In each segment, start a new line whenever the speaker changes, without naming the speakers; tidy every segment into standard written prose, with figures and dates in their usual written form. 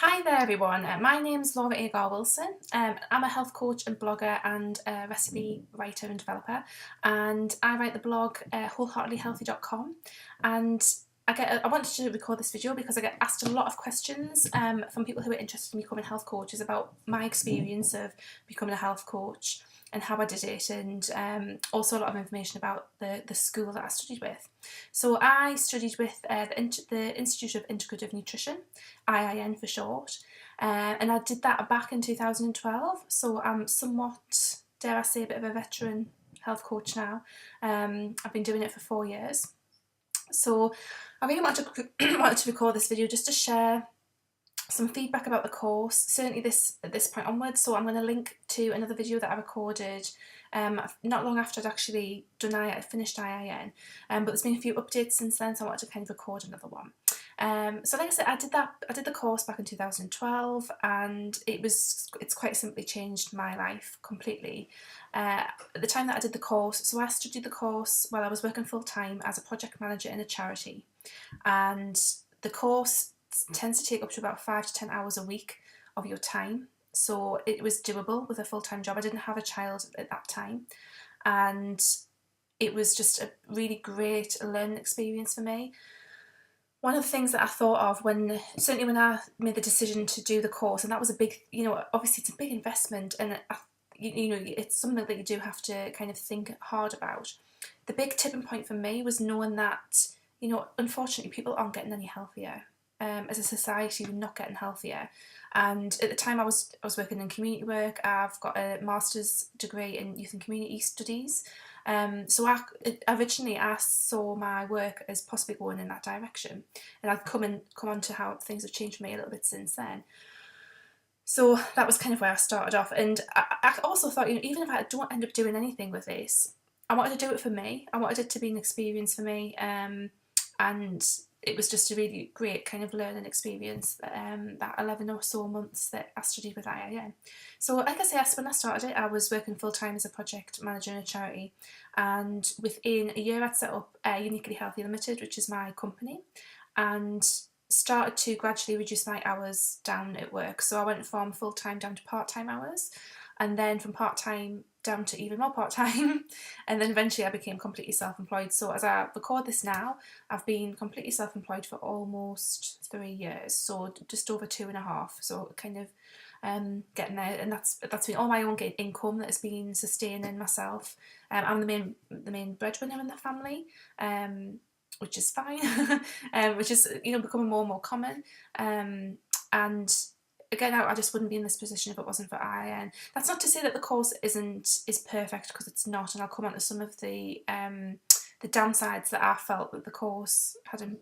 Hi there everyone, my name's Laura Agar Wilson. I'm a health coach and blogger and a recipe writer and developer, and I write the blog wholeheartedlyhealthy.com. And I wanted to record this video because I get asked a lot of questions from people who are interested in becoming health coaches about my experience of becoming a health coach and how I did it, and also a lot of information about the school that I studied with. So I studied with the Institute of Integrative Nutrition, IIN for short, and I did that back in 2012, so I'm somewhat, dare I say, a bit of a veteran health coach now. I've been doing it for 4 years. So I really wanted to record this video just to share some feedback about the course, certainly at this point onwards. So I'm going to link to another video that I recorded not long after I'd actually finished IIN, but there's been a few updates since then, so I wanted to kind of record another one. So like I said, I did the course back in 2012, and it's quite simply changed my life completely. At the time that I did the course, so I studied the course while I was working full-time as a project manager in a charity, and the course tends to take up to about 5 to 10 hours a week of your time, so it was doable with a full-time job. I didn't have a child at that time, and it was just a really great learning experience for me. One of the things that I thought of certainly when I made the decision to do the course, and that was a big, obviously it's a big investment, and it's something that you do have to kind of think hard about. The big tipping point for me was knowing that, unfortunately people aren't getting any healthier. As a society, we're not getting healthier. And at the time I was working in community work. I've got a master's degree in youth and community studies. So originally I saw my work as possibly going in that direction, and I've come on to how things have changed for me a little bit since then. So that was kind of where I started off, and I also thought, even if I don't end up doing anything with this, I wanted to do it for me. I wanted it to be an experience for me, and it was just a really great kind of learning experience, that 11 or so months that I studied with IIN. So like I say, when I started it, I was working full-time as a project manager in a charity, and within a year I'd set up Uniquely Healthy Limited, which is my company, and started to gradually reduce my hours down at work. So I went from full-time down to part-time hours, and then from part-time down to even more part-time, and then eventually I became completely self-employed. So as I record this now, I've been completely self-employed for almost 3 years, so just over 2.5, so kind of getting there, and that's been all my own income that has been sustaining myself. I'm the main breadwinner in the family, which is fine, which is becoming more and more common, and again, I just wouldn't be in this position if it wasn't for IIN. That's not to say that the course is perfect, because it's not, and I'll come on to some of the downsides that I felt that the course had in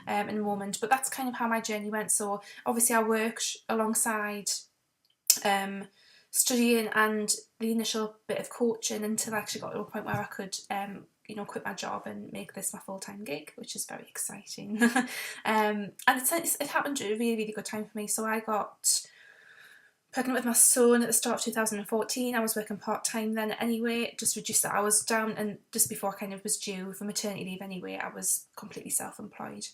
a moment. But that's kind of how my journey went. So obviously I worked alongside studying and the initial bit of coaching until I actually got to a point where I could quit my job and make this my full-time gig, which is very exciting. And it happened at a really, really good time for me. So I got pregnant with my son at the start of 2014. I was working part-time then anyway, just reduced the hours down, and just before I kind of was due for maternity leave anyway, I was completely self-employed.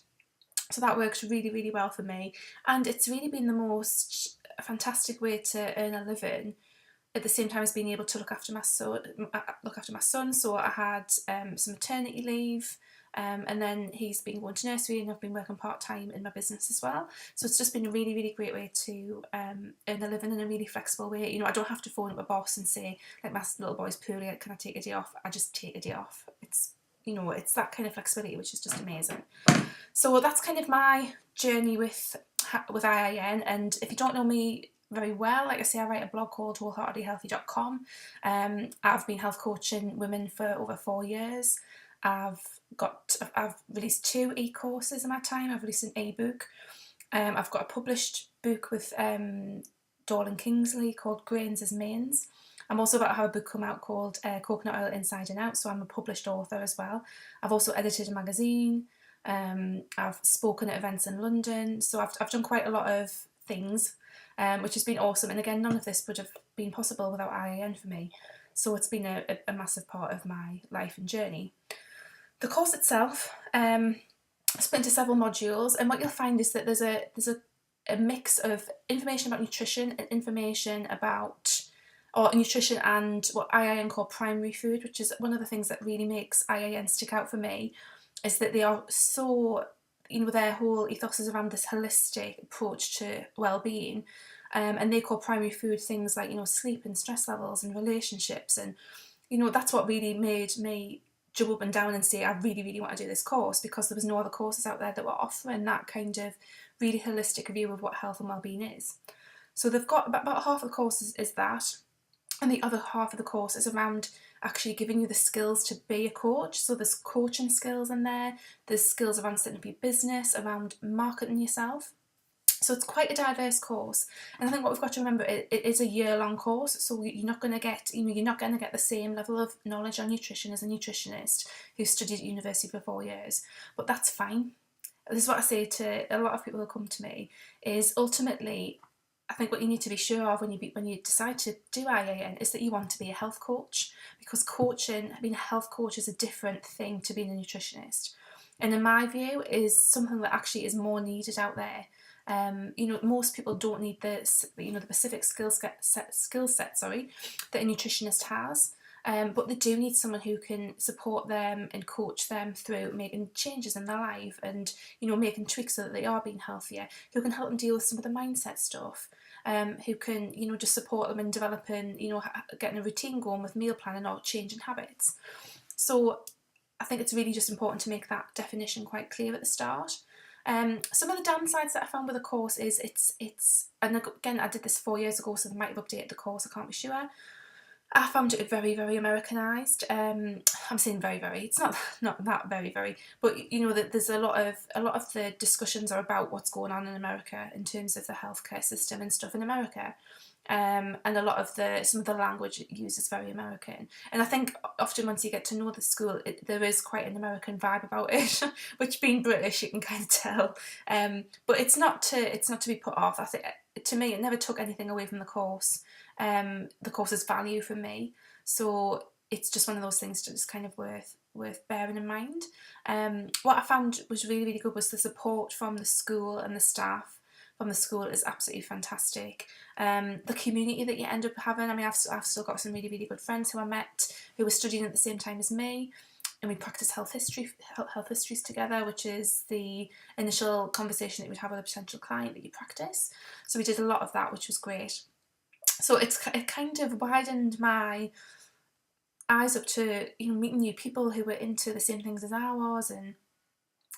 So that worked really, really well for me, and it's really been the most fantastic way to earn a living, at the same time as being able to look after my son. So I had some maternity leave, and then he's been going to nursery, and I've been working part-time in my business as well. So it's just been a really, really great way to earn a living in a really flexible way. I don't have to phone up a boss and say, like, my little boy's poorly, can I take a day off? I just take a day off. It's that kind of flexibility, which is just amazing. So that's kind of my journey with IIN, and if you don't know me very well, like I say, I write a blog called wholeheartedlyhealthy.com. I've been health coaching women for over 4 years. I've released 2 e-courses in my time. I've released an e-book. I've got a published book with Dorling Kingsley called Grains as Mains. I'm also about to have a book come out called Coconut Oil Inside and Out, so I'm a published author as well. I've also edited a magazine. I've spoken at events in London, so I've done quite a lot of things, which has been awesome. And again, none of this would have been possible without IIN for me. So it's been a massive part of my life and journey. The course itself split into several modules, and what you'll find is that there's a a mix of information about nutrition and information about, or nutrition and what IIN call primary food, which is one of the things that really makes IIN stick out for me, is that they are so, their whole ethos is around this holistic approach to well-being. And they call primary food things like, sleep and stress levels and relationships. And, that's what really made me jump up and down and say, I really, really want to do this course, because there was no other courses out there that were offering that kind of really holistic view of what health and well-being is. So they've got about half of the course is that, and the other half of the course is around actually giving you the skills to be a coach. So there's coaching skills in there, there's skills around setting up your business, around marketing yourself. So it's quite a diverse course, and I think what we've got to remember, it is a year-long course, so you're not going to get, you're not going to get the same level of knowledge on nutrition as a nutritionist who studied at university for 4 years, but that's fine. This is what I say to a lot of people who come to me, is ultimately, I think what you need to be sure of when you decide to do IIN is that you want to be a health coach, because being a health coach is a different thing to being a nutritionist, and in my view is something that actually is more needed out there. Most people don't need the specific skill set that a nutritionist has, but they do need someone who can support them and coach them through making changes in their life, and making tweaks so that they are being healthier, who can help them deal with some of the mindset stuff, who can just support them in developing, getting a routine going with meal planning or changing habits. So I think it's really just important to make that definition quite clear at the start. Some of the downsides that I found with the course is it's and again, I did this 4 years ago, so they might have updated the course, I can't be sure. I found it very, very Americanized. I'm saying very, very. It's not that very, very, but that there's a lot of the discussions are about what's going on in America in terms of the healthcare system and stuff in America. And a lot of some of the language used is very American, and I think often once you get to know the school, there is quite an American vibe about it, which being British you can kind of tell. But it's not to be put off. I think to me it never took anything away from the course, the course's value for me. So it's just one of those things that's kind of worth bearing in mind. What I found was really, really good was the support from the school, and the staff from the school is absolutely fantastic. The community that you end up having, I mean, I've still got some really, really good friends who I met who were studying at the same time as me, and we practice health histories together, which is the initial conversation that you would have with a potential client that you practice. So we did a lot of that, which was great. So it kind of widened my eyes up to meeting new people who were into the same things as I was, and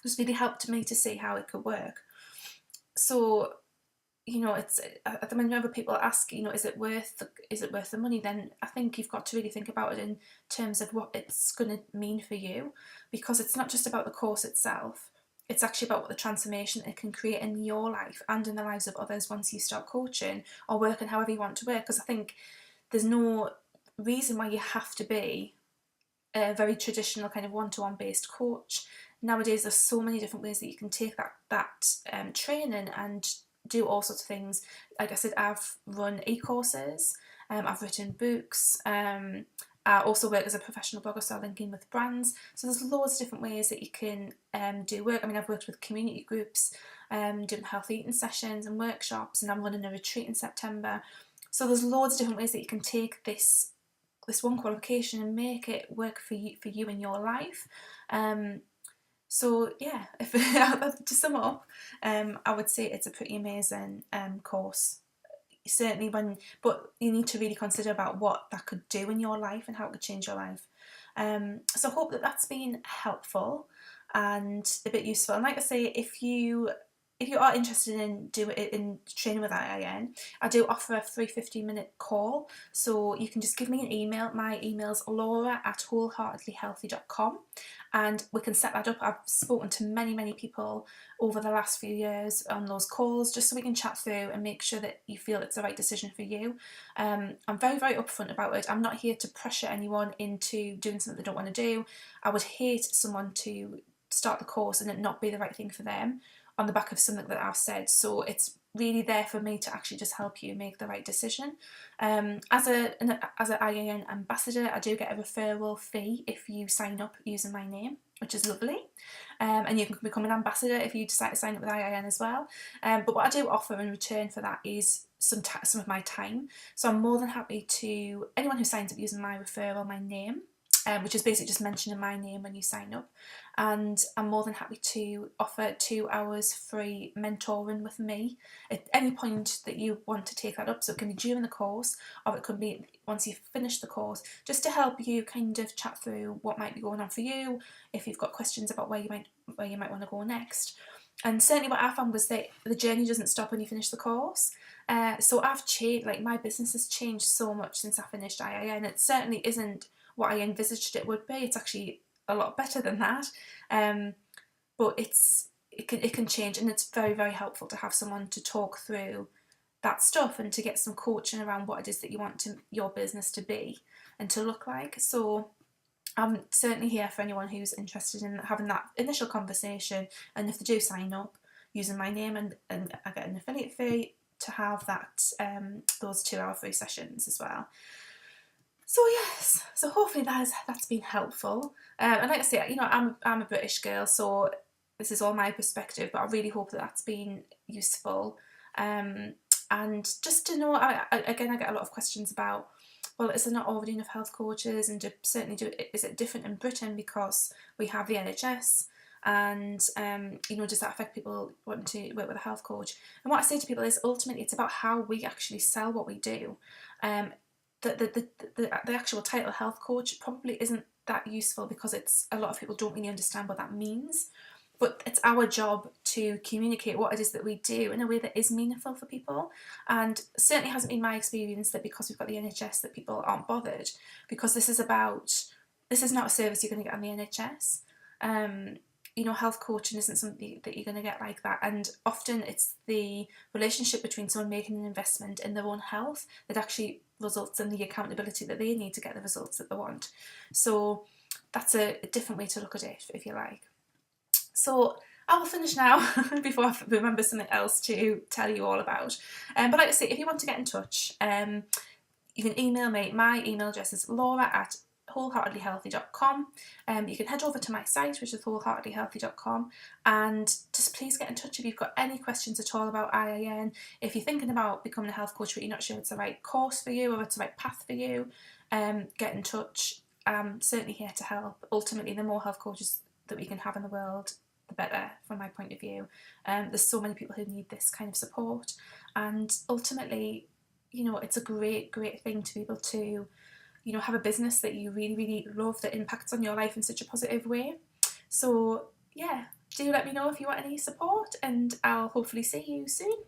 just really helped me to see how it could work. So it's whenever people ask, is it worth the money, then I think you've got to really think about it in terms of what it's going to mean for you, because it's not just about the course itself. It's actually about what the transformation it can create in your life and in the lives of others once you start coaching or working however you want to work. Because I think there's no reason why you have to be a very traditional kind of one-to-one based coach. Nowadays there's so many different ways that you can take that training and do all sorts of things. Like I said, I've run e-courses, I've written books, I also work as a professional blogger, so I link in with brands. So there's loads of different ways that you can do work. I mean, I've worked with community groups, doing health eating sessions and workshops, and I'm running a retreat in September. So there's loads of different ways that you can take this one qualification and make it work for you in your life. So yeah, if to sum up, I would say it's a pretty amazing course. Certainly but you need to really consider about what that could do in your life and how it could change your life. So I hope that that's been helpful and a bit useful. And like I say, if you are interested in training with IIN, I do offer a free 15-minute call. So you can just give me an email. My email's laura@wholeheartedlyhealthy.com, and we can set that up. I've spoken to many people over the last few years on those calls, just so we can chat through and make sure that you feel it's the right decision for you. I'm very, very upfront about it. I'm not here to pressure anyone into doing something they don't want to do. I would hate someone to start the course and it not be the right thing for them on the back of something that I've said. So it's really there for me to actually just help you make the right decision. As an IIN ambassador, I do get a referral fee if you sign up using my name. which is lovely. And you can become an ambassador if you decide to sign up with IIN as well. But what I do offer in return for that is some of my time. So I'm more than happy to, anyone who signs up using my referral, my name, which is basically just mentioning my name when you sign up. And I'm more than happy to offer 2 hours free mentoring with me at any point that you want to take that up. So it can be during the course, or it could be once you've finished the course, just to help you kind of chat through what might be going on for you, if you've got questions about where you might want to go next. And certainly what I found was that the journey doesn't stop when you finish the course. So I've changed, like my business has changed so much since I finished IIN. It certainly isn't what I envisaged it would be. It's actually a lot better than that. But it can change, and it's very, very helpful to have someone to talk through that stuff and to get some coaching around what it is that you want your business to be and to look like. So I'm certainly here for anyone who's interested in having that initial conversation, and if they do sign up using my name, and I get an affiliate fee to have that those 2 hour free sessions as well. So yes, so hopefully that's been helpful. And like I say, you know, I'm a British girl, so this is all my perspective, but I really hope that that's been useful. And just to know, again, I get a lot of questions about, well, is there not already enough health coaches, and is it different in Britain because we have the NHS? And you know, does that affect people wanting to work with a health coach? And what I say to people is, ultimately, it's about how we actually sell what we do. The actual title health coach probably isn't that useful because a lot of people don't really understand what that means. But it's our job to communicate what it is that we do in a way that is meaningful for people. And certainly hasn't been my experience that because we've got the NHS that people aren't bothered, because this is not a service you're going to get on the NHS. You know, health coaching isn't something that you're going to get like that, and often it's the relationship between someone making an investment in their own health that actually results in the accountability that they need to get the results that they want. So that's a different way to look at it, if you like. So I will finish now before I remember something else to tell you all about. But like I say, if you want to get in touch, you can email me. My email address is laura@wholeheartedlyhealthy.com. You can head over to my site, which is wholeheartedlyhealthy.com, and just please get in touch if you've got any questions at all about IIN. If you're thinking about becoming a health coach but you're not sure it's the right course for you or it's the right path for you, get in touch. I'm certainly here to help. Ultimately, the more health coaches that we can have in the world, the better, from my point of view. There's so many people who need this kind of support, and ultimately, you know, it's a great thing to be able to, you know, have a business that you really, really love that impacts on your life in such a positive way. So yeah, do let me know if you want any support, and I'll hopefully see you soon.